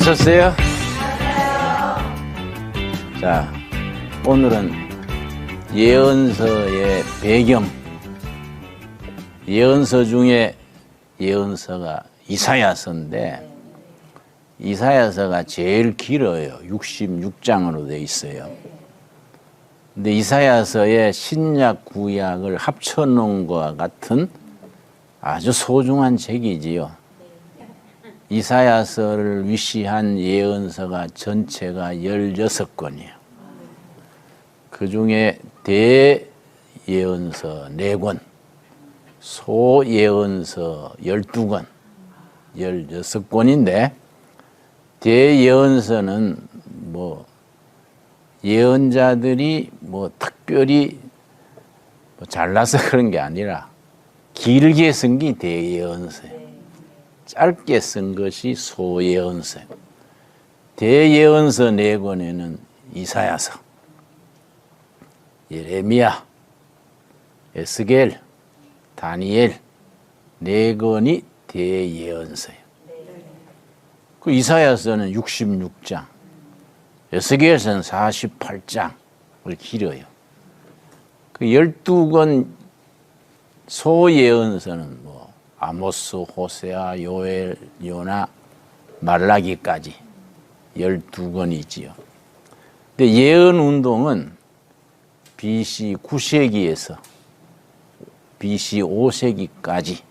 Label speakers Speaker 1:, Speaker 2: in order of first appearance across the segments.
Speaker 1: 오셨어요? 자, 오늘은 예언서의 배경. 예언서 중에 예언서가 이사야서인데, 이사야서가 제일 길어요. 66장으로 되어 있어요. 근데 이사야서의 신약 구약을 합쳐놓은 것과 같은 아주 소중한 책이지요. 이사야서를 위시한 예언서가 전체가 16권이에요. 그 중에 대예언서 4권, 소예언서 12권, 16권인데, 대예언서는 예언자들이 특별히 잘나서 그런 게 아니라 길게 쓴 게 대예언서예요. 짧게 쓴 것이 소예언서예요. 대예언서 4권에는 이사야서, 예레미야, 에스겔, 다니엘 4권이 대예언서예요. 그 이사야서는 66장, 에스겔서는 48장을 길어요. 그 12권 소예언서는 아모스, 호세아, 요엘, 요나, 말라기까지 12권이지요. 근데 예언 운동은 BC 9세기에서 BC 5세기까지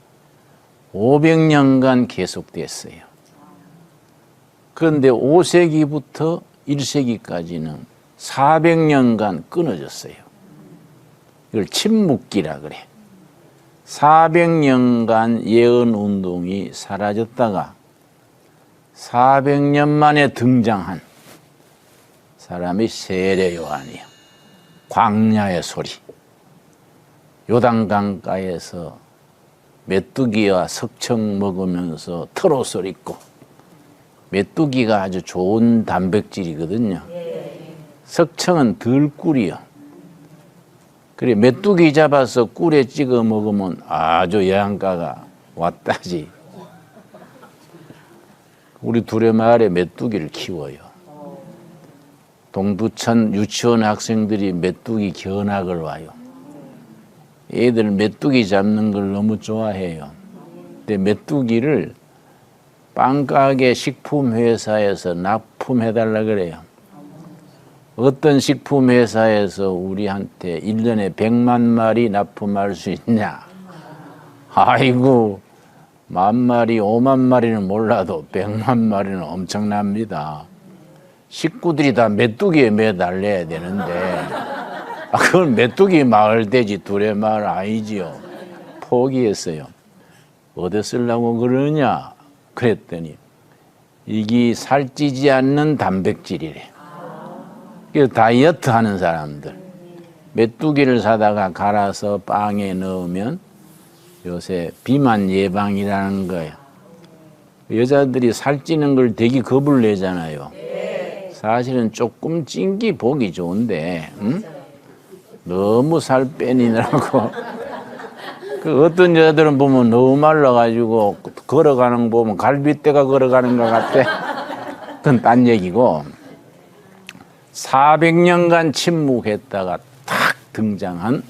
Speaker 1: 500년간 계속됐어요. 그런데 5세기부터 1세기까지는 400년간 끊어졌어요. 이걸 침묵기라 그래. 400년간 예언 운동이 사라졌다가 400년 만에 등장한 사람이 세례 요한이에요. 광야의 소리. 요단강가에서 메뚜기와 석청 먹으면서 트롯을 입고, 메뚜기가 아주 좋은 단백질이거든요. 석청은 들꿀이요. 그래, 메뚜기 잡아서 꿀에 찍어 먹으면 아주 영양가가 왔다지. 우리 두레마을에 메뚜기를 키워요. 동두천 유치원 학생들이 메뚜기 견학을 와요. 애들 메뚜기 잡는 걸 너무 좋아해요. 근데 메뚜기를 빵가게 식품회사에서 납품해달라 그래요. 어떤 식품회사에서 우리한테 1년에 100만 마리 납품할 수 있냐? 아이고, 10,000마리, 50,000마리는 몰라도 100만 마리는 엄청납니다. 식구들이 다 메뚜기에 매달려야 되는데, 그건 메뚜기 마을 되지 두레마을 아니지요. 포기했어요. 어디 쓰려고 그러냐? 그랬더니 이게 살찌지 않는 단백질이래. 그래서 다이어트 하는 사람들, 메뚜기를 사다가 갈아서 빵에 넣으면 요새 비만 예방이라는 거예요. 여자들이 살찌는 걸 되게 겁을 내잖아요. 사실은 조금 찐 게 보기 좋은데, 응? 너무 살 빼니라고. 그 어떤 여자들은 보면 너무 말라가지고 걸어가는 거 보면 갈비뼈가 걸어가는 것 같아. 그건 딴 얘기고, 400년간 침묵했다가 탁 등장한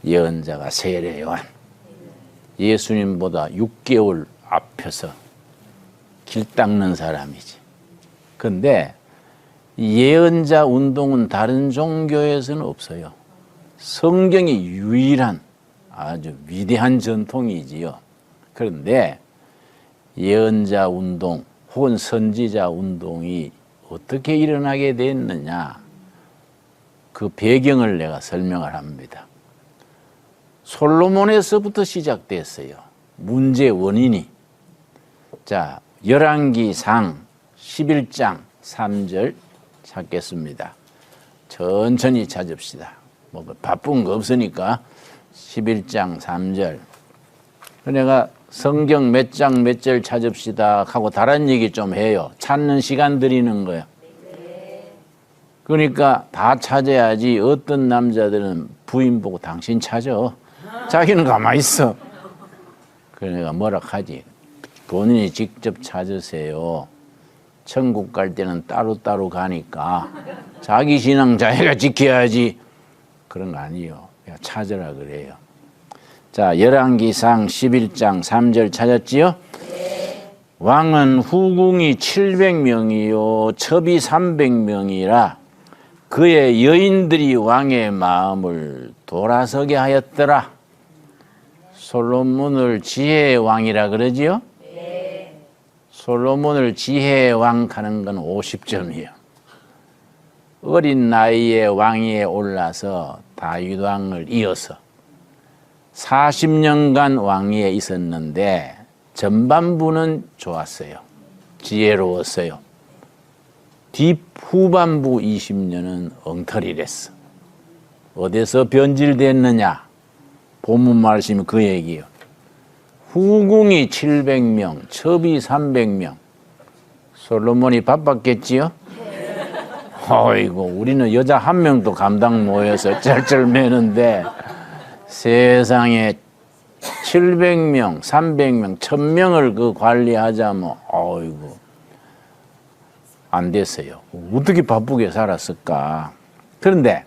Speaker 1: 예언자가 세례 요한. 예수님보다 6개월 앞에서 길 닦는 사람이지. 근데 예언자 운동은 다른 종교에서는 없어요. 성경이 유일한 아주 위대한 전통이지요. 그런데 예언자 운동 혹은 선지자 운동이 어떻게 일어나게 됐느냐, 그 배경을 내가 설명을 합니다. 솔로몬에서부터 시작됐어요. 문제 원인이. 자, 열왕기상 11장 3절 찾겠습니다. 천천히 찾읍시다. 바쁜 거 없으니까 11장 3절. 내가 성경 몇 장 몇 절 찾읍시다 하고 다른 얘기 좀 해요. 찾는 시간 드리는 거예요. 그러니까 다 찾아야지. 어떤 남자들은 부인 보고 당신 찾아. 자기는 가만히 있어. 그러니까 뭐라 하지. 본인이 직접 찾으세요. 천국 갈 때는 따로따로 가니까 자기 신앙 자기가 지켜야지. 그런 거 아니에요. 그냥 찾으라 그래요. 자, 열왕기상 11장 3절 찾았지요? 왕은 후궁이 700명이요 첩이 300명이라 그의 여인들이 왕의 마음을 돌아서게 하였더라. 솔로몬을 지혜의 왕이라 그러지요? 솔로몬을 지혜의 왕 하는 건 50점이에요. 어린 나이에 왕위에 올라서 다윗 왕을 이어서 40년간 왕위에 있었는데 전반부는 좋았어요. 지혜로웠어요. 후반부 20년은 엉터리랬어. 어디서 변질됐느냐? 본문 말씀이 그 얘기예요. 후궁이 700명, 첩이 300명. 솔로몬이 바빴겠지요? 어이구, 우리는 여자 한 명도 감당 못해서 쩔쩔매는데 세상에 700명, 300명, 1000명을 그 관리하자면 어이구 안 됐어요. 어떻게 바쁘게 살았을까? 그런데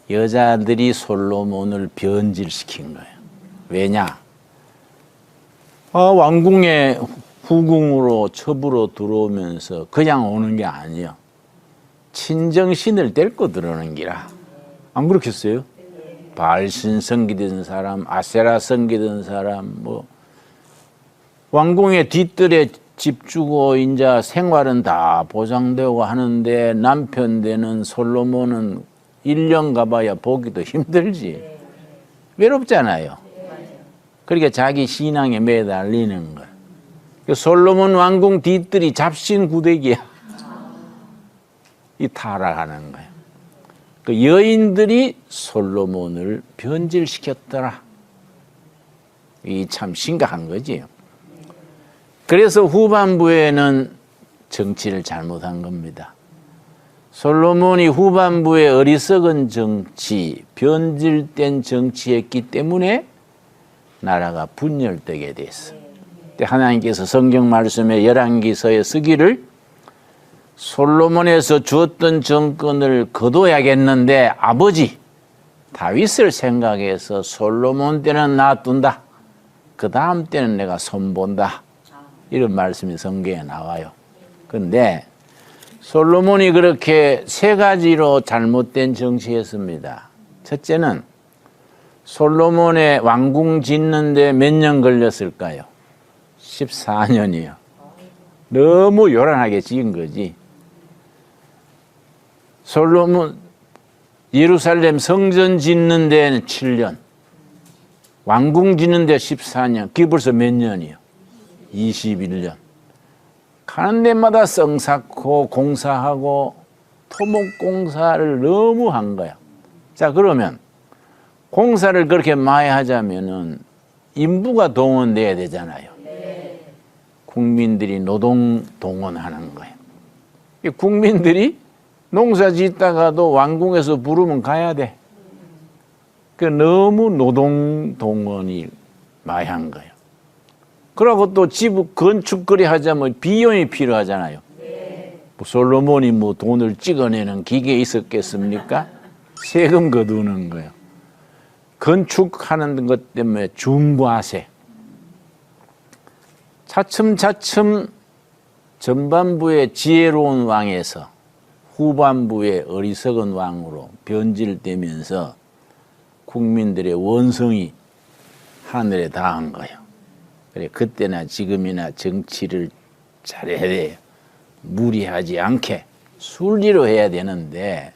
Speaker 1: 여자들이 솔로몬을 변질시킨 거예요. 왜냐? 왕궁의 후궁으로 첩으로 들어오면서 그냥 오는 게 아니에요. 친정신을 데리고 들어오는 기라. 안 그렇겠어요? 바알신 섬기던 사람, 아세라 섬기던 사람, 뭐 왕궁의 뒤뜰에 집 주고 이제 생활은 다 보장되고 하는데 남편 되는 솔로몬은 1년 가봐야 보기도 힘들지. 외롭잖아요. 그러니까 자기 신앙에 매달리는 거예요. 솔로몬 왕궁 뒤뜰이 잡신구대기야. 이 타락하는 거예요. 그 여인들이 솔로몬을 변질시켰더라. 이 참 심각한 거지요. 그래서 후반부에는 정치를 잘못한 겁니다. 솔로몬이 후반부에 어리석은 정치, 변질된 정치했기 때문에 나라가 분열되게 됐어. 하나님께서 성경 말씀에 열왕기서에 쓰기를 솔로몬에서 주었던 정권을 거둬야겠는데 아버지 다윗을 생각해서 솔로몬 때는 놔둔다. 그 다음 때는 내가 손본다. 이런 말씀이 성경에 나와요. 그런데 솔로몬이 그렇게 세 가지로 잘못된 정치했습니다. 첫째는 솔로몬의 왕궁 짓는데 몇 년 걸렸을까요? 14년이요. 너무 요란하게 지은 거지. 솔로몬 예루살렘 성전 짓는 데는 7년, 왕궁 짓는 데 14년, 그게 벌써 몇 년이요? 21년. 가는 데마다 성 쌓고 공사하고 토목공사를 너무 한 거야. 자, 그러면 공사를 그렇게 많이 하자면은 인부가 동원돼야 되잖아요. 국민들이 노동 동원하는 거예요. 국민들이 농사 짓다가도 왕궁에서 부르면 가야 돼. 그 너무 노동 동원이 많이 한 거예요. 그러고 또 집 건축거리 하자면 비용이 필요하잖아요. 솔로몬이 뭐 돈을 찍어내는 기계 있었겠습니까? 세금 거두는 거예요. 건축하는 것 때문에 중과세. 차츰차츰 전반부의 지혜로운 왕에서 후반부의 어리석은 왕으로 변질되면서 국민들의 원성이 하늘에 닿은 거예요. 그래, 그때나 지금이나 정치를 잘해야 돼요. 무리하지 않게 순리로 해야 되는데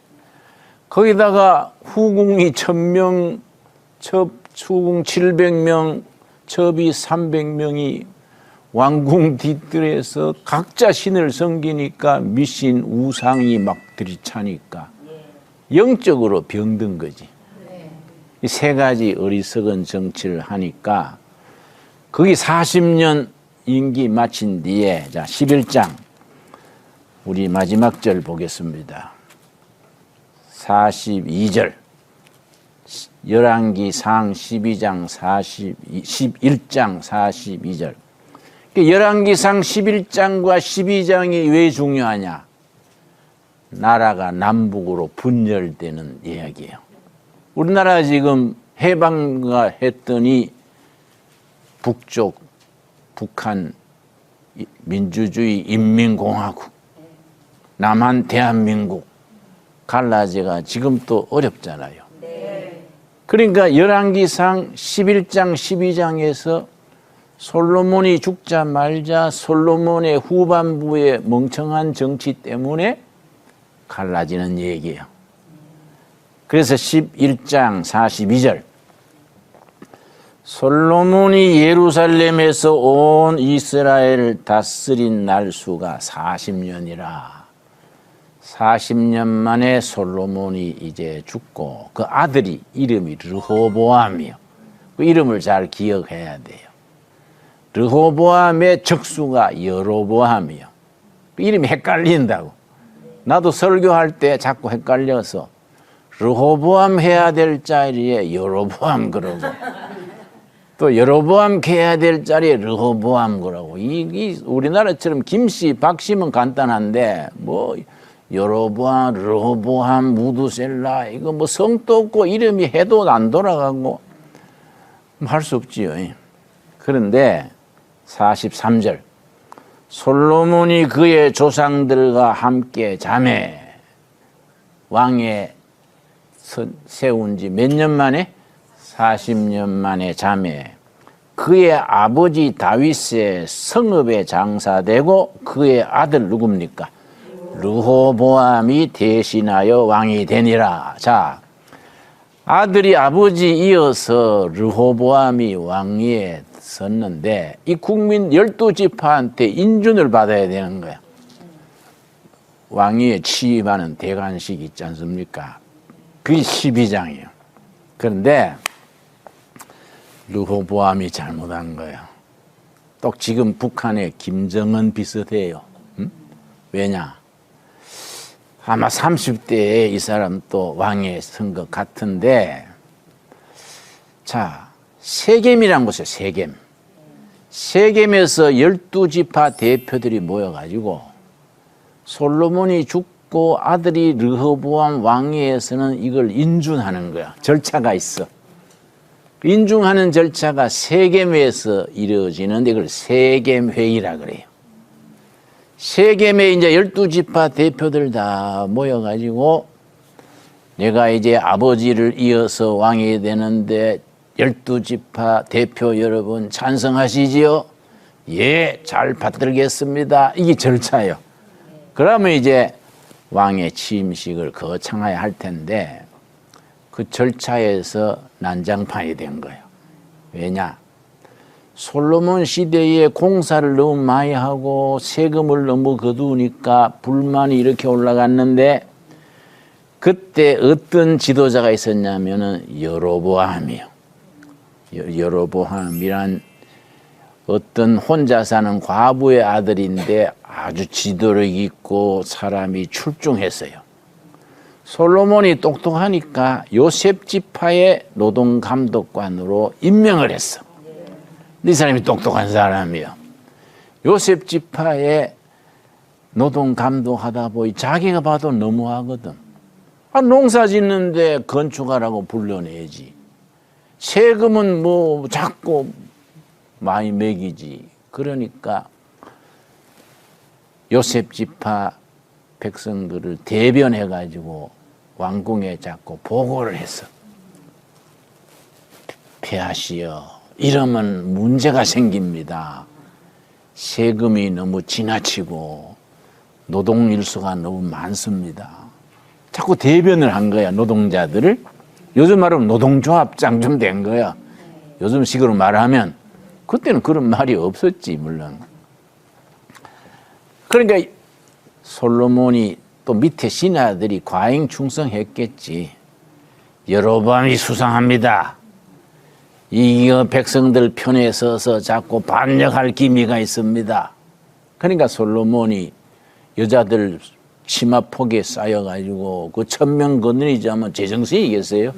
Speaker 1: 거기다가 후궁이 1000명, 후궁 700명, 첩이 300명이 왕궁 뒤뜰에서 각자 신을 섬기니까 미신 우상이 막 들이차니까 영적으로 병든 거지. 이 세 가지 어리석은 정치를 하니까 거기 40년 임기 마친 뒤에 자 11장 우리 마지막 절 보겠습니다. 42절 열왕기상 11장 42절 열왕기상 11장과 12장이 왜 중요하냐? 나라가 남북으로 분열되는 이야기예요. 우리나라 지금 해방가 했더니 북쪽 북한 민주주의 인민공화국, 남한 대한민국 갈라지가 지금 또 어렵잖아요. 그러니까 열왕기상 11장 12장에서 솔로몬이 죽자 말자 솔로몬의 후반부의 멍청한 정치 때문에 갈라지는 얘기예요. 그래서 11장 42절 솔로몬이 예루살렘에서 온 이스라엘을 다스린 날수가 40년이라. 40년 만에 솔로몬이 이제 죽고 그 아들이 이름이 르호보암이요. 그 이름을 잘 기억해야 돼요. 르호보암의 적수가 여로보암이요. 그 이름이 헷갈린다고. 나도 설교할 때 자꾸 헷갈려서 르호보암 해야 될 자리에 여로보암 그러고 또 여로보암 해야 될 자리에 르호보암 그러고 이 우리나라처럼 김씨 박씨면 간단한데 뭐 여로보암, 르호보암, 무두셀라 이거 뭐 성도 없고 이름이 해도 안 돌아가고 할 수 없지요. 그런데 43절 솔로몬이 그의 조상들과 함께 자매 왕에 세운 지 몇 년 만에? 40년 만에 자매 그의 아버지 다윗의 성읍에 장사되고 그의 아들 누굽니까? 르호보암이 대신하여 왕이 되니라. 자, 아들이 아버지 이어서 르호보암이 왕위에 섰는데 이 국민 12지파한테 인준을 받아야 되는 거야. 왕위에 취임하는 대관식 있지 않습니까? 그게 12장이에요. 그런데 르호보암이 잘못한 거예요. 또 지금 북한의 김정은 비슷해요. 왜냐? 아마 30대에 이 사람 또 왕에 선 것 같은데, 자, 세겜이란 곳이에요, 세겜. 세겜에서 12지파 대표들이 모여가지고 솔로몬이 죽고 아들이 르호보암 왕위에서는 이걸 인준하는 거야. 절차가 있어. 인준하는 절차가 세겜에서 이루어지는데 이걸 세겜회의라 그래요. 세겜에 이제 12지파 대표들 다 모여가지고 내가 이제 아버지를 이어서 왕이 되는데 12지파 대표 여러분 찬성하시지요? 예, 잘 받들겠습니다. 이게 절차예요. 그러면 이제 왕의 취임식을 거창하게 할 텐데 그 절차에서 난장판이 된 거예요. 왜냐? 솔로몬 시대에 공사를 너무 많이 하고 세금을 너무 거두니까 불만이 이렇게 올라갔는데 그때 어떤 지도자가 있었냐면은 여로보암이요. 여로보암이란 어떤 혼자 사는 과부의 아들인데 아주 지도력 있고 사람이 출중했어요. 솔로몬이 똑똑하니까 요셉 지파의 노동감독관으로 임명을 했어. 이 사람이 똑똑한 사람이요. 요셉 지파의 노동감독하다 보니 자기가 봐도 너무하거든. 아, 농사 짓는데 건축하라고 불러내지. 세금은 뭐 자꾸 많이 매기지. 그러니까 요셉 지파 백성들을 대변해가지고 왕궁에 자꾸 보고를 했어. 폐하시여, 이러면 문제가 생깁니다. 세금이 너무 지나치고 노동일수가 너무 많습니다. 자꾸 대변을 한 거야, 노동자들을. 요즘 말하면 노동조합장 좀 된 거야. 요즘 식으로 말하면. 그때는 그런 말이 없었지, 물론. 그러니까 솔로몬이 또 밑에 신하들이 과잉 충성했겠지. 여로보암이 수상합니다. 이 백성들 편에 서서 자꾸 반역할 기미가 있습니다. 그러니까 솔로몬이 여자들 치마폭에 쌓여가지고 그 1000명 거느리자면 제정신이겠어요?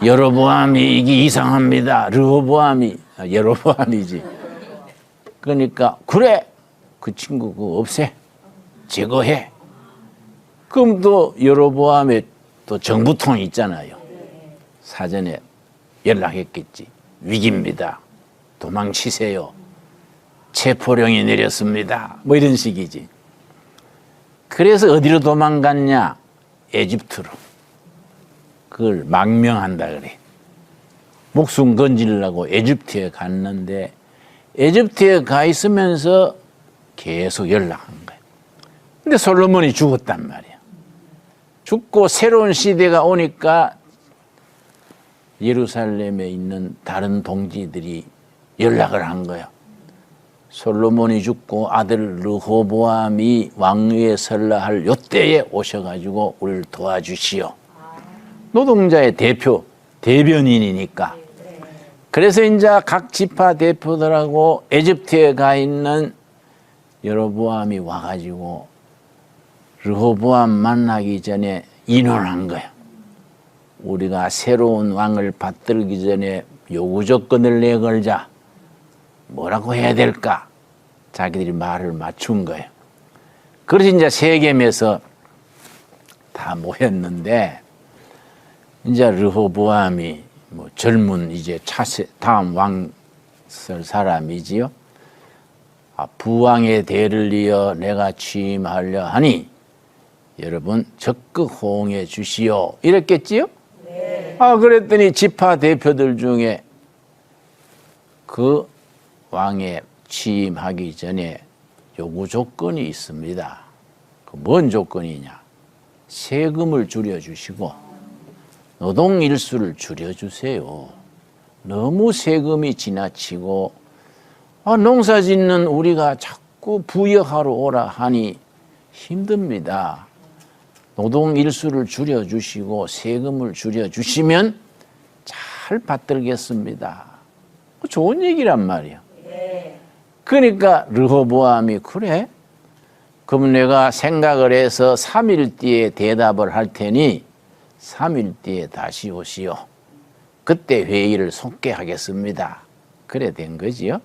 Speaker 1: 여로보암이 이게 이상합니다. 르호보암이 여로보암이지. 그러니까 그래 그 친구 그거 없애 제거해. 그럼 또 여로보암에 또 정부통이 있잖아요. 사전에 연락했겠지. 위기입니다. 도망치세요. 체포령이 내렸습니다. 뭐 이런 식이지. 그래서 어디로 도망갔냐? 에집트로. 그걸 망명한다 그래. 목숨 건지려고 에집트에 갔는데 에집트에 가 있으면서 계속 연락한 거야. 근데 솔로몬이 죽었단 말이야. 죽고 새로운 시대가 오니까 예루살렘에 있는 다른 동지들이 연락을 한 거야. 솔로몬이 죽고 아들 르호보암이 왕위에 설라 할 요때에 오셔가지고 우리를 도와주시오. 노동자의 대표, 대변인이니까. 그래서 이제 각 지파 대표들하고 에집트에 가 있는 여로보암이 와가지고 르호보암 만나기 전에 인원한 거야. 우리가 새로운 왕을 받들기 전에 요구 조건을 내걸자. 뭐라고 해야 될까? 자기들이 말을 맞춘 거예요. 그래서 이제 세겜에서 다 모였는데 이제 르호보암이 뭐 젊은 이제 차세 다음 왕 설 사람이지요. 부왕의 대를 이어 내가 취임하려 하니 여러분 적극 호응해 주시오. 이랬겠지요? 네. 그랬더니 지파 대표들 중에 그 왕에 취임하기 전에 요구 조건이 있습니다. 뭔 조건이냐? 세금을 줄여주시고 노동 일수를 줄여주세요. 너무 세금이 지나치고 농사 짓는 우리가 자꾸 부역하러 오라 하니 힘듭니다. 노동 일수를 줄여주시고 세금을 줄여주시면 잘 받들겠습니다. 좋은 얘기란 말이야. 그러니까 르호보암이 그래? 그럼 내가 생각을 해서 3일 뒤에 대답을 할 테니 3일 뒤에 다시 오시오. 그때 회의를 속개하겠습니다. 그래 된 거지요.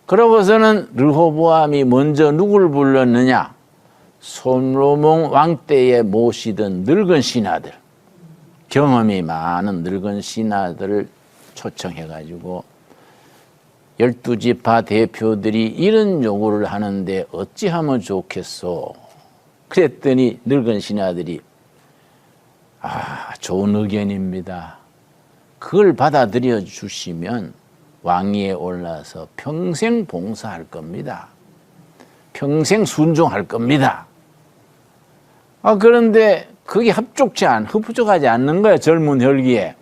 Speaker 1: 그러고서는 르호보암이 먼저 누굴 불렀느냐? 솔로몬 왕 때에 모시던 늙은 신하들, 경험이 많은 늙은 신하들을 초청해가지고 12지파 대표들이 이런 요구를 하는데 어찌하면 좋겠소? 그랬더니 늙은 신하들이 좋은 의견입니다. 그걸 받아들여 주시면 왕위에 올라서 평생 봉사할 겁니다. 평생 순종할 겁니다. 그런데 그게 흡족하지 않는 거야, 젊은 혈기에.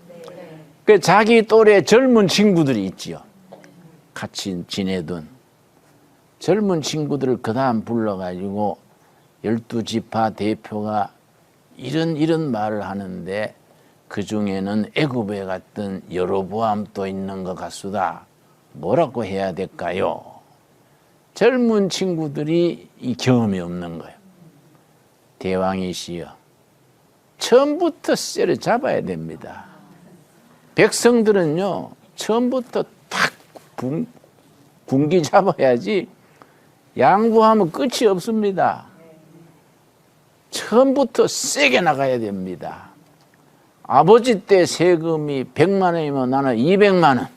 Speaker 1: 그 자기 또래 젊은 친구들이 있지요. 같이 지내던 젊은 친구들을 그 다음 불러가지고 12지파 대표가 이런 말을 하는데 그 중에는 애굽에 갔던 여로보암도 있는 것 같수다. 뭐라고 해야 될까요? 젊은 친구들이 이 경험이 없는 거예요. 대왕이시여, 처음부터 쇠를 잡아야 됩니다. 백성들은요, 처음부터 탁 군기 잡아야지 양보하면 끝이 없습니다. 처음부터 세게 나가야 됩니다. 아버지 때 세금이 100만 원이면 나는 200만 원.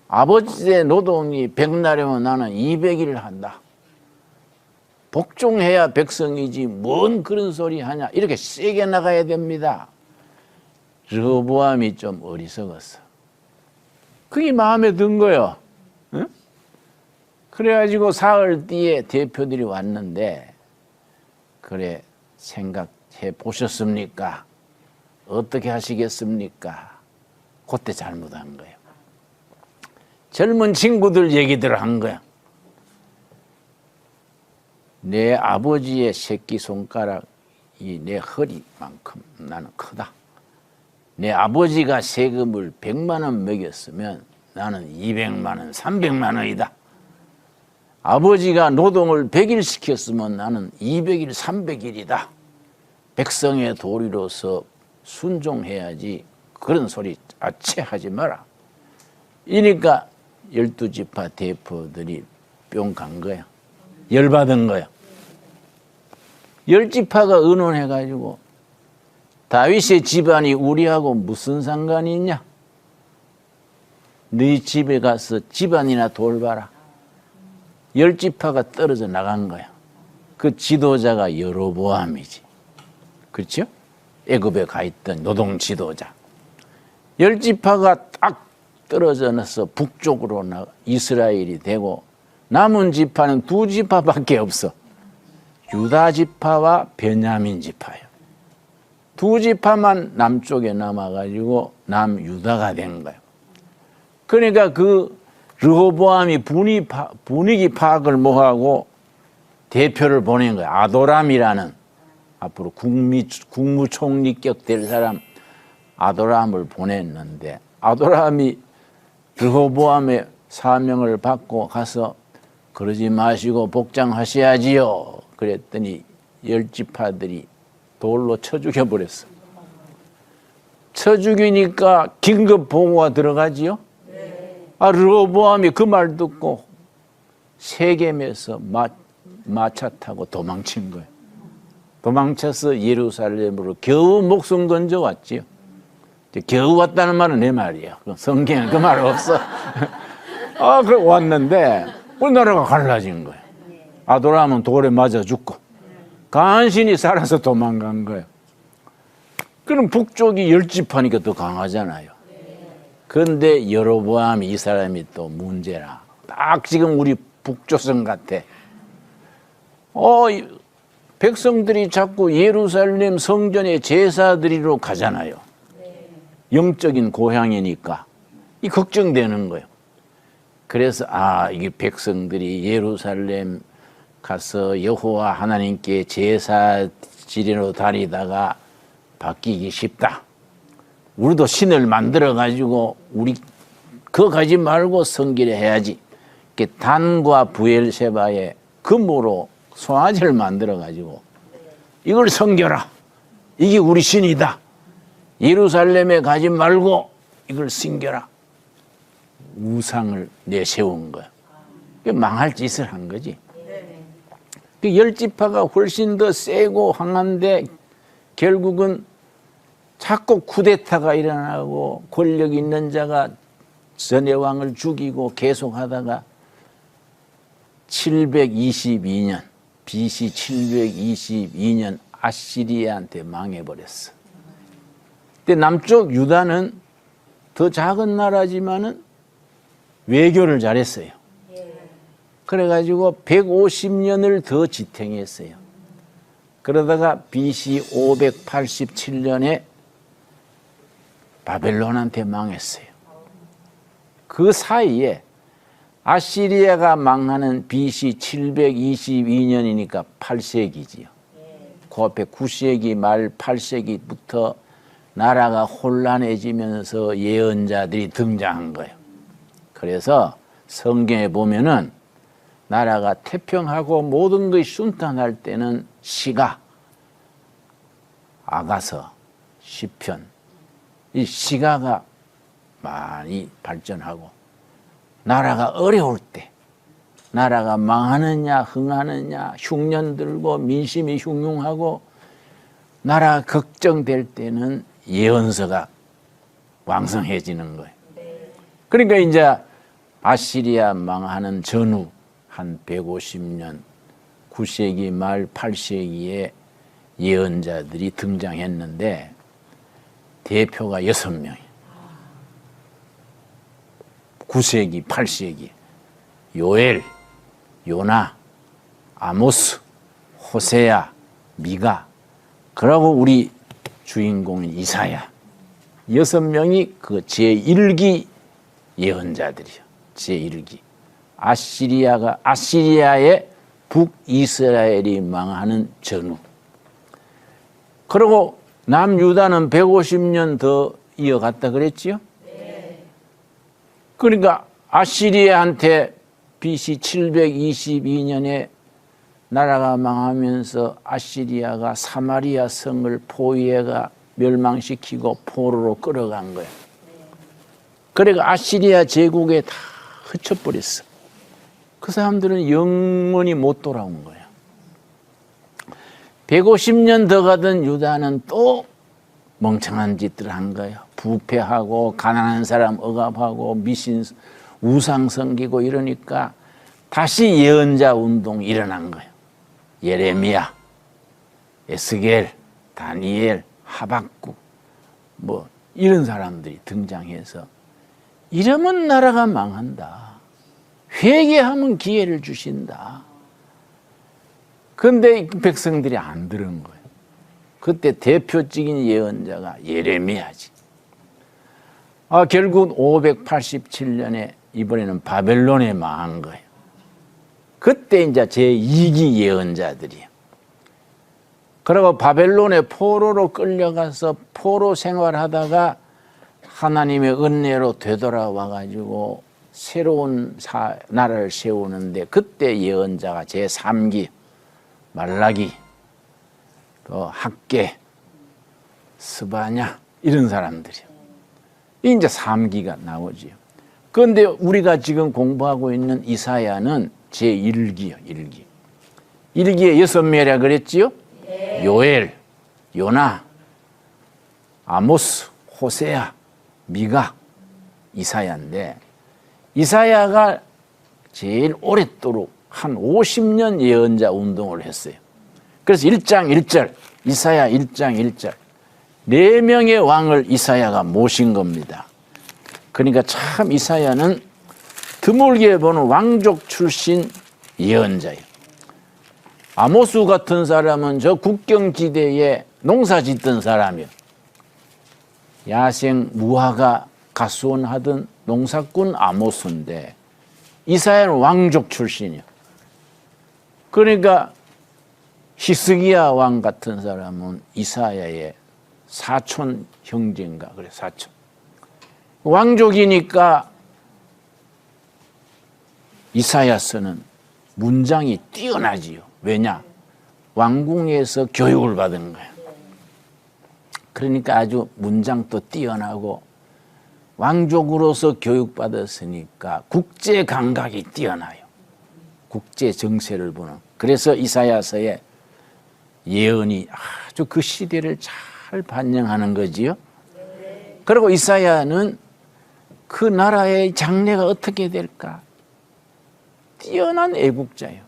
Speaker 1: 아버지 때 노동이 100날이면 나는 200일을 한다. 복종해야 백성이지 뭔 그런 소리 하냐. 이렇게 세게 나가야 됩니다. 르호보암이 좀 어리석었어. 그게 마음에 든 거요. 응? 그래가지고 사흘 뒤에 대표들이 왔는데 그래 생각해 보셨습니까? 어떻게 하시겠습니까? 그때 잘못한 거예요. 젊은 친구들 얘기들 한 거야. 내 아버지의 새끼손가락이 내 허리만큼 나는 크다. 내 아버지가 세금을 100만 원 매겼으면 나는 200만 원, 300만 원이다. 아버지가 노동을 100일 시켰으면 나는 200일, 300일이다. 백성의 도리로서 순종해야지 그런 소리 아체 하지 마라. 이러니까 12지파 대표들이 뿅 간 거야. 열받은 거야. 10지파가 의논해가지고 다윗의 집안이 우리하고 무슨 상관이 있냐? 너희 집에 가서 집안이나 돌봐라. 10지파가 떨어져 나간 거야. 그 지도자가 여로보암이지. 그렇죠? 애굽에 가 있던 노동 지도자. 10지파가 딱 떨어져 나서 북쪽으로 이스라엘이 되고 남은 지파는 2지파밖에 없어. 유다 지파와 베냐민 지파예요. 2지파만 남쪽에 남아가지고 남유다가 된 거예요. 그러니까 그 르호보암이 분위기 파악을 뭐하고 대표를 보낸 거예요. 아도람이라는 앞으로 국무총리격 될 사람 아도람을 보냈는데 아도람이 르호보암의 사명을 받고 가서 그러지 마시고 복장하셔야지요. 그랬더니 10지파들이 돌로 쳐 죽여버렸어. 쳐 죽이니까 긴급 보고가 들어가지요. 르호보암이 그 말 듣고 세겜에서 마차 타고 도망친 거예요. 도망쳐서 예루살렘으로 겨우 목숨 건져 왔지요. 겨우 왔다는 말은 내 말이에요. 성경에 그 말 없어. 그래 왔는데 우리나라가 갈라진 거예요. 아도람은 돌에 맞아 죽고 간신히 살아서 도망간 거예요. 그럼 북쪽이 10지파니까 더 강하잖아요. 그런데 여로보암이 이 사람이 또 문제라. 딱 지금 우리 북조선 같아. 백성들이 자꾸 예루살렘 성전에 제사 드리러 가잖아요. 영적인 고향이니까 이 걱정되는 거예요. 그래서 이게 백성들이 예루살렘 가서 여호와 하나님께 제사 지내러 다니다가 바뀌기 쉽다. 우리도 신을 만들어 가지고 우리 그거 가지 말고 성결해 해야지. 단과 부엘세바의 금으로 송아지를 만들어 가지고 이걸 섬겨라. 이게 우리 신이다. 예루살렘에 가지 말고 이걸 섬겨라. 우상을 내세운 거야. 망할 짓을 한 거지. 그 10지파가 훨씬 더 세고 강한데 결국은 자꾸 쿠데타가 일어나고 권력 있는 자가 전의 왕을 죽이고 계속하다가 722년 BC 722년 아시리아한테 망해버렸어. 근데 남쪽 유다는 더 작은 나라지만은 외교를 잘했어요. 그래가지고 150년을 더 지탱했어요. 그러다가 BC 587년에 바벨론한테 망했어요. 그 사이에 아시리아가 망하는 BC 722년이니까 8세기지요. 그 앞에 9세기 말 8세기부터 나라가 혼란해지면서 예언자들이 등장한 거예요. 그래서 성경에 보면은 나라가 태평하고 모든 것이 순탄할 때는 시가, 아가서, 시편, 이 시가가 많이 발전하고 나라가 어려울 때 나라가 망하느냐 흥하느냐 흉년 들고 민심이 흉흉하고 나라가 걱정될 때는 예언서가 왕성해지는 거예요. 그러니까 이제 아시리아 망하는 전후 한 150년 9세기 말 8세기에 예언자들이 등장했는데 대표가 6명이에요. 9세기 8세기 요엘, 요나, 아모스, 호세야, 미가 그러고 우리 주인공인 이사야 6명이 그 제1기 예언자들이요. 제1기 아시리아의 북이스라엘이 망하는 전후. 그리고 남유다는 150년 더 이어갔다 그랬지요? 네. 그러니까 아시리아한테 BC 722년에 나라가 망하면서 아시리아가 사마리아 성을 포위해가 멸망시키고 포로로 끌어간 거예요. 그러니까 아시리아 제국에 다 흩쳐버렸어. 그 사람들은 영원히 못 돌아온 거예요. 150년 더 가던 유다는 또 멍청한 짓들을 한 거예요. 부패하고 가난한 사람 억압하고 미신 우상 섬기고 이러니까 다시 예언자 운동이 일어난 거예요. 예레미야, 에스겔, 다니엘, 하박국 뭐 이런 사람들이 등장해서 이러면 나라가 망한다. 회개하면 기회를 주신다. 그런데 백성들이 안 들은 거예요. 그때 대표적인 예언자가 예레미야지. 결국 587년에 이번에는 바벨론에 망한 거예요. 그때 이제 제2기 예언자들이에요. 그리고 바벨론에 포로로 끌려가서 포로 생활하다가 하나님의 은혜로 되돌아와 가지고 새로운 나라를 세우는데 그때 예언자가 제3기 말라기, 또 학개, 스바냐 이런 사람들이요. 이제 3기가 나오지요. 그런데 우리가 지금 공부하고 있는 이사야는 제1기요. 1기. 1기에 6명이라 그랬지요? 네. 요엘, 요나, 아모스, 호세아, 미가, 이사야인데 이사야가 제일 오랫도록 한 50년 예언자 운동을 했어요. 그래서 1장 1절, 이사야 1장 1절 4명의 왕을 이사야가 모신 겁니다. 그러니까 참 이사야는 드물게 보는 왕족 출신 예언자예요. 아모스 같은 사람은 저 국경지대에 농사 짓던 사람이에요. 야생 무화과 가수원하던 농사꾼 아모스인데 이사야는 왕족 출신이에요. 그러니까 히스기야 왕 같은 사람은 이사야의 사촌 형제인가 그래 사촌. 왕족이니까 이사야서는 문장이 뛰어나지요. 왜냐? 왕궁에서 교육을 받은 거예요. 그러니까 아주 문장도 뛰어나고 왕족으로서 교육받았으니까 국제 감각이 뛰어나요. 국제 정세를 보는. 그래서 이사야서의 예언이 아주 그 시대를 잘 반영하는 거지요. 그리고 이사야는 그 나라의 장래가 어떻게 될까? 뛰어난 애국자예요.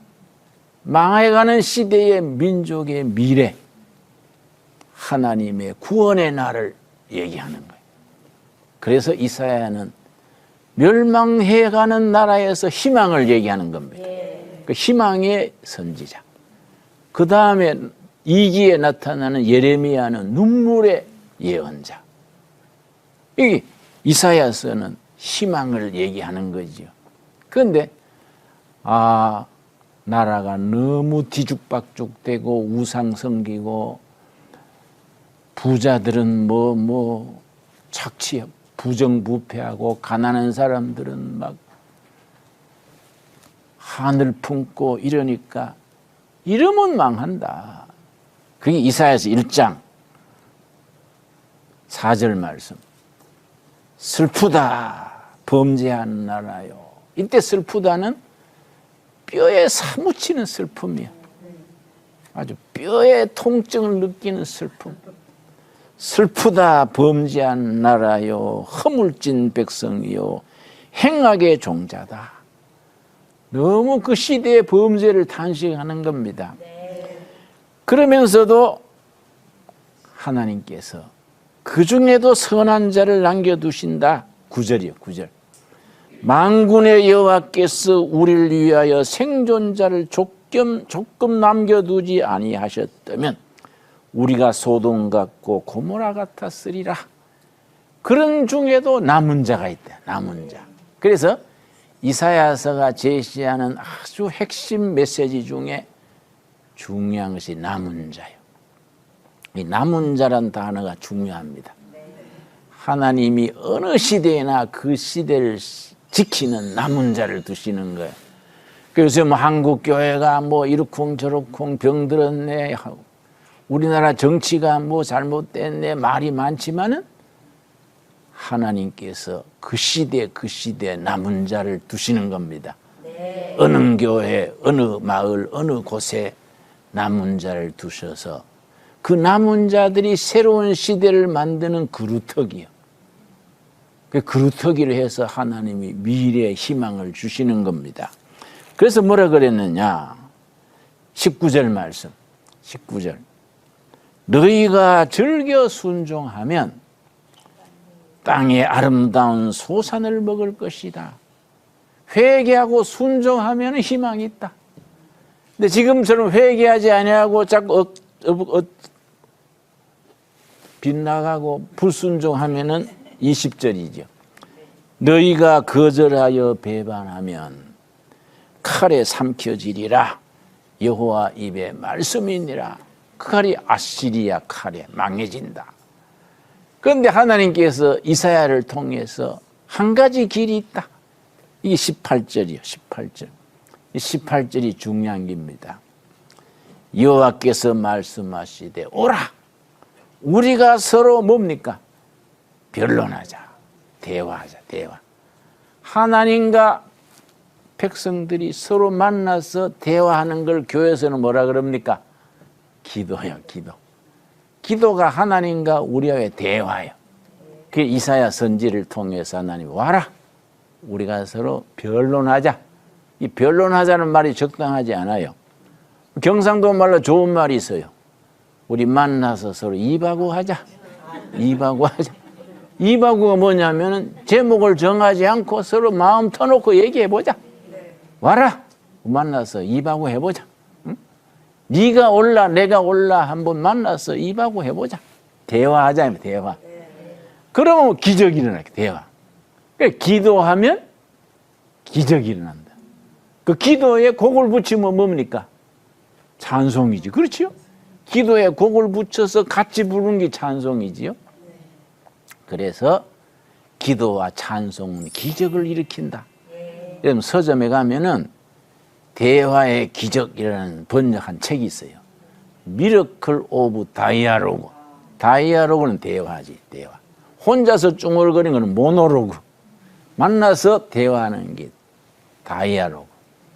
Speaker 1: 망해가는 시대의 민족의 미래, 하나님의 구원의 날을 얘기하는 거예요. 그래서 이사야는 멸망해가는 나라에서 희망을 얘기하는 겁니다. 그 희망의 선지자. 그 다음에 2기에 나타나는 예레미야는 눈물의 예언자. 이 이사야서는 희망을 얘기하는 거죠. 그런데 나라가 너무 뒤죽박죽되고 우상 섬기고 부자들은 착취 부정부패하고 가난한 사람들은 막 하늘 품고 이러니까 이러면 망한다. 그게 이사야서 1장 4절 말씀. 슬프다 범죄한 나라요. 이때 슬프다는 뼈에 사무치는 슬픔이야. 아주 뼈에 통증을 느끼는 슬픔. 슬프다 범죄한 나라요 허물진 백성이요 행악의 종자다. 너무 그 시대의 범죄를 탄식하는 겁니다. 그러면서도 하나님께서 그 중에도 선한 자를 남겨두신다. 9절이요 9절. 만군의 여호와께서 우리를 위하여 생존자를 조금 남겨두지 아니하셨다면 우리가 소돔 같고 고모라 같았으리라. 그런 중에도 남은 자가 있다. 남은 자. 그래서 이사야서가 제시하는 아주 핵심 메시지 중에 중요한 것이 남은 자예요. 이 남은 자란 단어가 중요합니다. 하나님이 어느 시대에나 그 시대를 지키는 남은 자를 두시는 거예요. 그래서 한국 교회가 이러쿵저러쿵 병들었네 하고 우리나라 정치가 잘못됐네 말이 많지만은 하나님께서 그 시대 남은 자를 두시는 겁니다. 어느 교회, 어느 마을, 어느 곳에 남은 자를 두셔서 그 남은 자들이 새로운 시대를 만드는 그루터기요. 그 그루터기를 해서 하나님이 미래의 희망을 주시는 겁니다. 그래서 뭐라 그랬느냐? 19절 말씀. 19절. 너희가 즐겨 순종하면 땅의 아름다운 소산을 먹을 것이다. 회개하고 순종하면 희망이 있다. 근데 지금처럼 회개하지 아니하고 자꾸 빗나가고 불순종하면은 20절이죠. 너희가 거절하여 배반하면 칼에 삼켜지리라. 여호와 입에 말씀이니라. 그 칼이 아시리아 칼에 망해진다. 그런데 하나님께서 이사야를 통해서 한 가지 길이 있다. 이게 18절이요. 18절. 이 18절이 중요한 겁니다. 여호와께서 말씀하시되 오라. 우리가 서로 뭡니까? 변론하자. 대화하자. 대화. 하나님과 백성들이 서로 만나서 대화하는 걸 교회에서는 뭐라 그럽니까? 기도요. 기도. 기도가 하나님과 우리와의 대화예요. 그 이사야 선지를 통해서 하나님 와라. 우리가 서로 변론하자. 이 변론하자는 말이 적당하지 않아요. 경상도 말로 좋은 말이 있어요. 우리 만나서 서로 입하고 하자. 입하고 하자. 입하고가 뭐냐면은 제목을 정하지 않고 서로 마음 터놓고 얘기해보자. 와라. 만나서 입하고 해보자. 응? 네가 올라 내가 올라 한번 만나서 입하고 해보자. 대화하자. 대화. 그러면 기적이 일어나. 대화. 그러니까 기도하면 기적이 일어난다. 그 기도에 곡을 붙이면 뭡니까? 찬송이지. 그렇지요? 기도에 곡을 붙여서 같이 부르는 게 찬송이지요. 그래서 기도와 찬송은 기적을 일으킨다. 여러분 서점에 가면은 대화의 기적이라는 번역한 책이 있어요. 미러클 오브 다이아로그. 다이아로그는 대화지. 대화. 혼자서 쭝얼거리는 건 모노로그. 만나서 대화하는 게 다이아로그.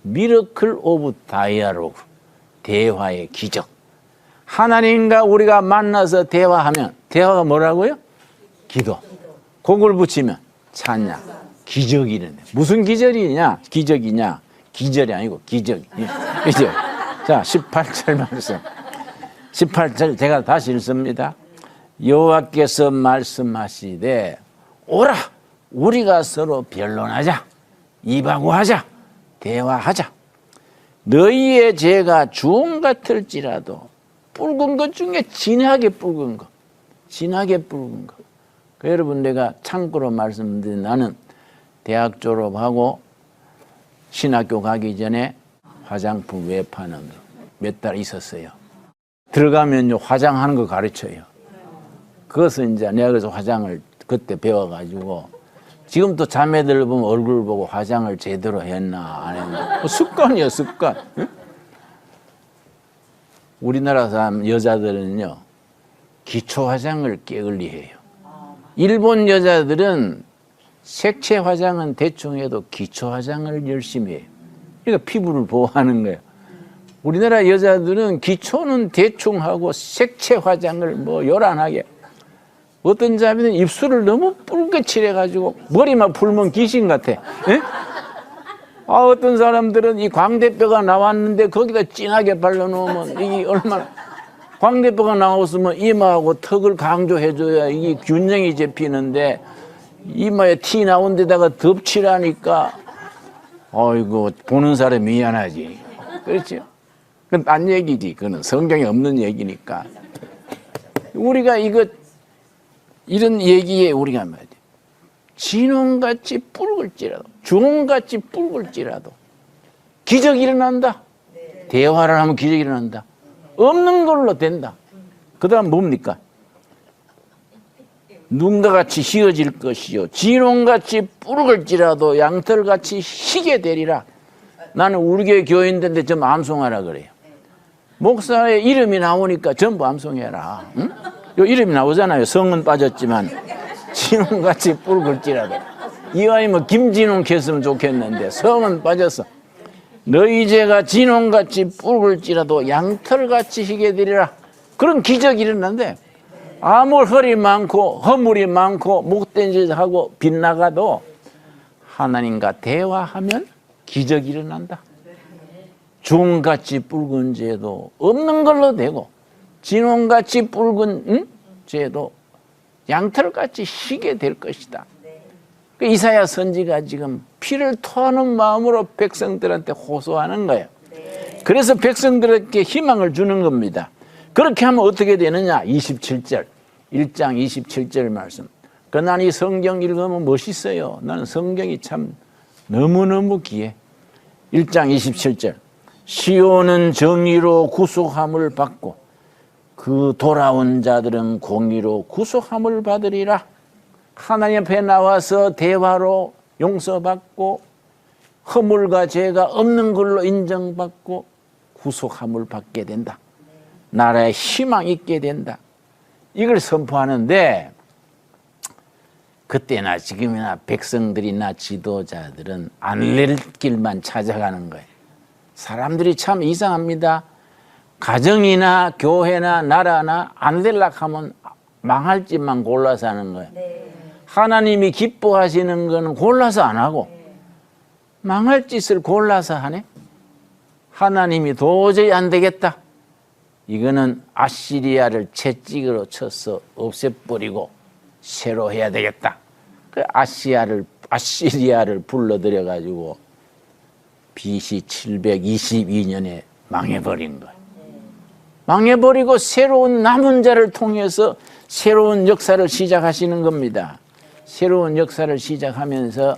Speaker 1: 미러클 오브 다이아로그. 대화의 기적. 하나님과 우리가 만나서 대화하면 대화가 뭐라고요? 기도. 곡을 붙이면 찬양. 기적이 일어나. 무슨 기적이냐? 기적이냐? 기절이 아니고 기적이. 그죠? 자, 18절 말씀. 18절 제가 다시 읽습니다. 여호와께서 말씀하시되 오라. 우리가 서로 변론하자. 입하고 하자. 대화하자. 너희의 죄가 주홍 같을지라도 붉은 것 중에 진하게 붉은 것. 진하게 붉은 것. 그 여러분 내가 참고로 말씀드린 나는 대학 졸업하고 신학교 가기 전에 화장품 외파는 몇 달 있었어요. 들어가면 화장하는 거 가르쳐요. 그것은 이제 내가 그래서 화장을 그때 배워가지고 지금 또 자매들 보면 얼굴 보고 화장을 제대로 했나 안 했나. 습관이에요, 습관. 응? 우리나라 사람 여자들은요 기초 화장을 게을리 해요. 일본 여자들은 색채 화장은 대충 해도 기초 화장을 열심히 해요. 그러니까 피부를 보호하는 거예요. 우리나라 여자들은 기초는 대충 하고 색채 화장을 뭐 요란하게. 어떤 자매는 입술을 너무 붉게 칠해가지고 머리만 풀면 귀신 같아. 아, 어떤 사람들은 이 광대뼈가 나왔는데 거기다 진하게 발라놓으면 이게 얼마나. 광대뼈가 나왔으면 이마하고 턱을 강조해줘야 이게 균형이 잡히는데 이마에 티 나온 데다가 덮칠하니까 어이구 보는 사람이 미안하지. 그렇죠? 그건 딴 얘기지. 그건 성경에 없는 얘기니까. 우리가 이런 얘기에 우리가 말이야. 진홍같이 붉을지라도 주홍같이 붉을지라도 기적이 일어난다. 대화를 하면 기적이 일어난다. 없는 걸로 된다. 그 다음 뭡니까? 눈과 같이 희어질 것이요 진홍같이 붉을지라도 양털같이 희게 되리라. 나는 우리 교회 교인인데 좀 암송하라 그래요. 목사의 이름이 나오니까 전부 암송해라. 응? 요 이름이 나오잖아요. 성은 빠졌지만 진홍같이 붉을지라도. 이왕이면 김진홍 했으면 좋겠는데 성은 빠졌어. 너희 죄가 진홍같이 붉을지라도 양털같이 희게 되리라. 그런 기적이 일어난대. 아무 헐이 많고 허물이 많고 못된 짓 하고 빗나가도 하나님과 대화하면 기적이 일어난다. 중같이 붉은 죄도 없는 걸로 되고 진홍같이 붉은 죄도 양털같이 희게 될 것이다. 이사야 선지가 지금 피를 토하는 마음으로 백성들한테 호소하는 거예요. 그래서 백성들에게 희망을 주는 겁니다. 그렇게 하면 어떻게 되느냐? 27절 1장 27절 말씀. 난 이 성경 읽으면 멋있어요. 나는 성경이 참 너무너무 귀해. 1장 27절 시온은 정의로 구속함을 받고 그 돌아온 자들은 공의로 구속함을 받으리라. 하나님 앞에 나와서 대화로 용서받고 허물과 죄가 없는 걸로 인정받고 구속함을 받게 된다. 나라에 희망이 있게 된다. 이걸 선포하는데 그때나 지금이나 백성들이나 지도자들은 안 낼 길만 찾아가는 거예요. 사람들이 참 이상합니다. 가정이나 교회나 나라나 안 되려고 하면 망할 짓만 골라서 하는 거예요. 하나님이 기뻐하시는 건 골라서 안 하고 망할 짓을 골라서 하네. 하나님이 도저히 안 되겠다. 이거는 아시리아를 채찍으로 쳐서 없애버리고 새로 해야 되겠다. 그 아시리아를 불러들여 가지고 BC 722년에 망해버린 거예요. 망해버리고 새로운 남은 자를 통해서 새로운 역사를 시작하시는 겁니다. 새로운 역사를 시작하면서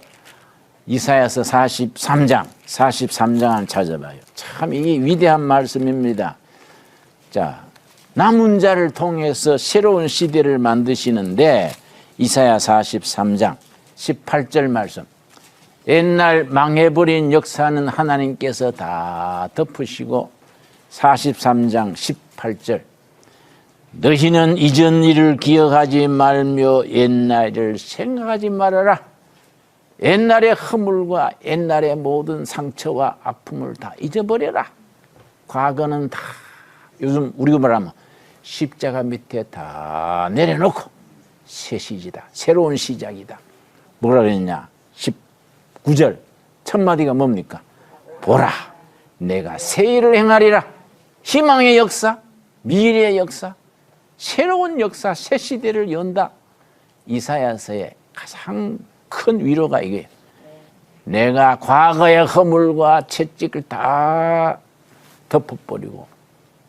Speaker 1: 이사야서 43장 찾아봐요. 참 이게 위대한 말씀입니다. 자, 남은 자를 통해서 새로운 시대를 만드시는데 이사야 43장 18절 말씀. 옛날 망해버린 역사는 하나님께서 다 덮으시고 43장 18절 너희는 이전 일을 기억하지 말며 옛날을 생각하지 말아라. 옛날의 허물과 옛날의 모든 상처와 아픔을 다 잊어버려라. 과거는 다 요즘 우리가 말하면 십자가 밑에 다 내려놓고 새 시기다. 새로운 시작이다. 뭐라 그랬냐? 19절 첫 마디가 뭡니까? 보라 내가 새 일을 행하리라. 희망의 역사, 미래의 역사, 새로운 역사, 새 시대를 연다. 이사야서의 가장 큰 위로가 이거예요. 내가 과거의 허물과 채찍을 다 덮어버리고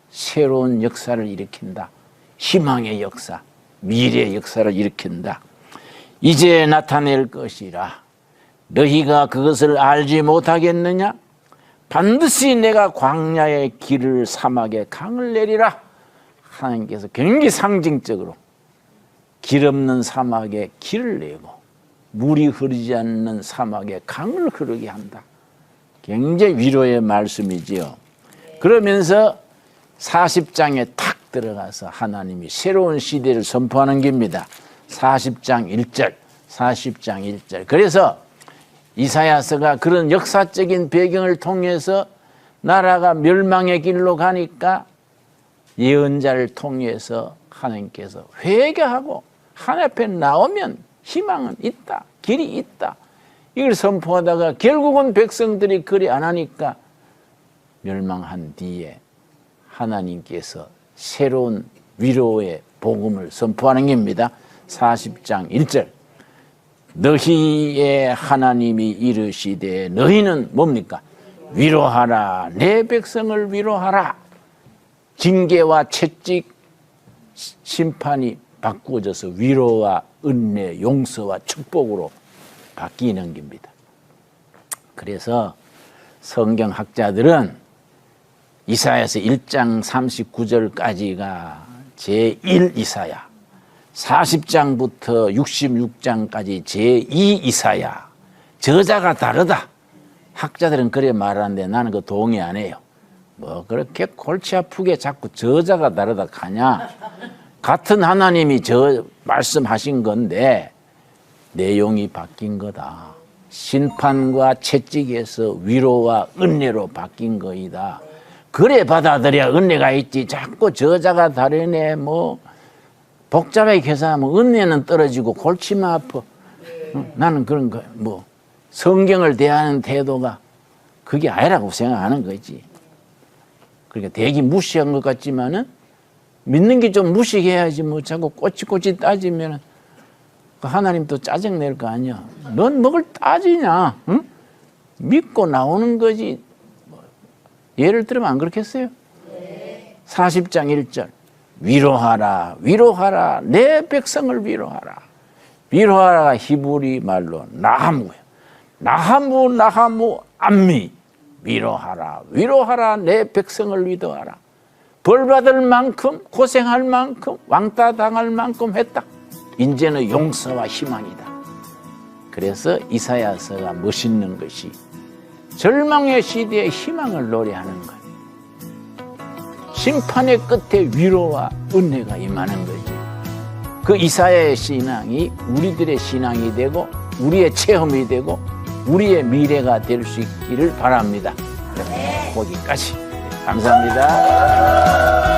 Speaker 1: 새로운 역사를 일으킨다. 희망의 역사, 미래의 역사를 일으킨다. 이제 나타낼 것이라. 너희가 그것을 알지 못하겠느냐? 반드시 내가 광야의 길을 사막에 강을 내리라. 하나님께서 굉장히 상징적으로 길 없는 사막에 길을 내고 물이 흐르지 않는 사막에 강을 흐르게 한다. 굉장히 위로의 말씀이지요. 그러면서 40장에 탁 들어가서 하나님이 새로운 시대를 선포하는 겁니다. 40장 1절. 그래서 이사야서가 그런 역사적인 배경을 통해서 나라가 멸망의 길로 가니까 예언자를 통해서 하나님께서 회개하고 하나님 앞에 나오면 희망은 있다. 길이 있다. 이걸 선포하다가 결국은 백성들이 그리 안 하니까 멸망한 뒤에 하나님께서 새로운 위로의 복음을 선포하는 겁니다. 40장 1절. 너희의 하나님이 이르시되 너희는 뭡니까? 위로하라. 내 백성을 위로하라. 징계와 채찍 심판이 바꾸어져서 위로와 은혜, 용서와 축복으로 바뀌는 겁니다. 그래서 성경학자들은 이사야서 1장 39절까지가 제1 이사야, 40장부터 66장까지 제2 이사야. 저자가 다르다. 학자들은 그래 말하는데 나는 그 동의 안 해요. 뭐 그렇게 골치 아프게 자꾸 저자가 다르다 하냐. 같은 하나님이 저 말씀하신 건데 내용이 바뀐 거다. 심판과 채찍에서 위로와 은혜로 바뀐 거이다. 그래 받아들여야 은혜가 있지. 자꾸 저자가 다르네 뭐 복잡하게 계산하면 은혜는 떨어지고 골치만 아파. 나는 그런 거 뭐 성경을 대하는 태도가 그게 아니라고 생각하는 거지. 그러니까 되게 무시한 것 같지만은 믿는 게 좀 무식해야지 뭐 자꾸 꼬치꼬치 따지면은 하나님도 짜증 낼 거 아니야. 넌 뭐를 따지냐? 응? 믿고 나오는 거지. 예를 들면 안 그렇겠어요? 40장 1절 위로하라 위로하라 내 백성을 위로하라. 위로하라가 히브리 말로 나하무예요. 나하무 암미 위로하라 위로하라 내 백성을 위로하라. 벌받을 만큼 고생할 만큼 왕따 당할 만큼 했다. 이제는 용서와 희망이다. 그래서 이사야서가 멋있는 것이 절망의 시대에 희망을 노래하는 거예요. 심판의 끝에 위로와 은혜가 임하는 거지. 그 이사야의 신앙이 우리들의 신앙이 되고 우리의 체험이 되고 우리의 미래가 될 수 있기를 바랍니다. 거기까지. 감사합니다.